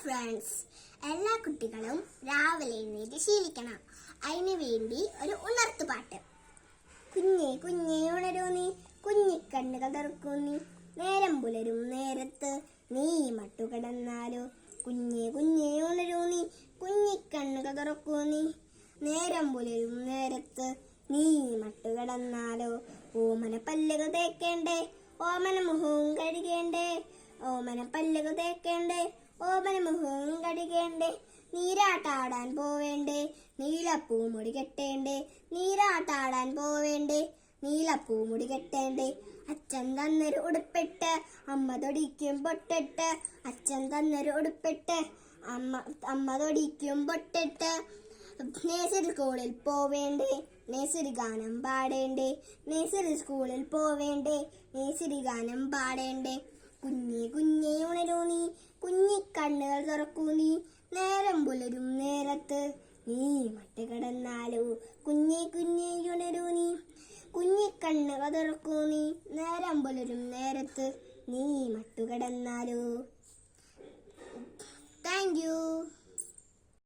Friends, എല്ലാ കുട്ടികളും രാവിലെ എഴുന്നേറ്റ് ശീലിക്കണം. അതിനു വേണ്ടി ഒരു ഉണർത്തുപാട്ട്. കുഞ്ഞേ കുഞ്ഞേ ഉണരൂ നീ, കുഞ്ഞിക്കണ്ണുകൾ തുറക്കൂ നീ, നേരം പുലരും നേരത്ത് നീ മട്ടുകിടന്നാലോ. കുഞ്ഞേ കുഞ്ഞേ ഉണരൂ നീ, കുഞ്ഞിക്കണ്ണുകൾ തുറക്കൂ നീ, നേരം പുലരും നേരത്ത് നീ മട്ടുകിടന്നാലോ. ഓമന പല്ലുകൾ തേക്കേണ്ടേ, ഓമന മുഖവും കഴുകേണ്ടേ, ഓമന പല്ലുകൾ തേക്കേണ്ടേ, ഓമന മുഖവും കഴുകേണ്ടേ, നീരാട്ടാടാൻ പോവേണ്ടേ, നീലപ്പൂ മുടി കെട്ടേണ്ടേ, നീരാട്ടാടാൻ പോവേണ്ടേ, നീലപ്പൂ മുടി കെട്ടേണ്ടേ. അച്ഛൻ തന്നൊരു ഉടുപ്പിട്ട് അമ്മ തൊടിക്കും പൊട്ടിട്ട്, അച്ഛൻ തന്നൊരു ഉടുപ്പിട്ട് അമ്മ തൊടിക്കും പൊട്ടിട്ട്, നേഴ്സറി സ്കൂളിൽ പോവേണ്ടേ, നേഴ്സറി ഗാനം പാടേണ്ടേ, നേഴ്സറി സ്കൂളിൽ പോവേണ്ടേ, നേഴ്സറി ഗാനം പാടേണ്ടേ. കുഞ്ഞേ കുഞ്ഞേ ഉണരൂ നീ, കുഞ്ഞിക്കണ്ണുകൾ തുറക്കൂ നീ, നേരം പുലരും നേരത്ത് നീ മട്ടുകിടന്നാലോ. കുഞ്ഞേ കുഞ്ഞേ ഉണരൂ നീ, കുഞ്ഞിക്കണ്ണുകൾ തുറക്കൂ നീ, നേരം പുലരും നേരത്ത് നീ മട്ടുകിടന്നാലോ. Thank you.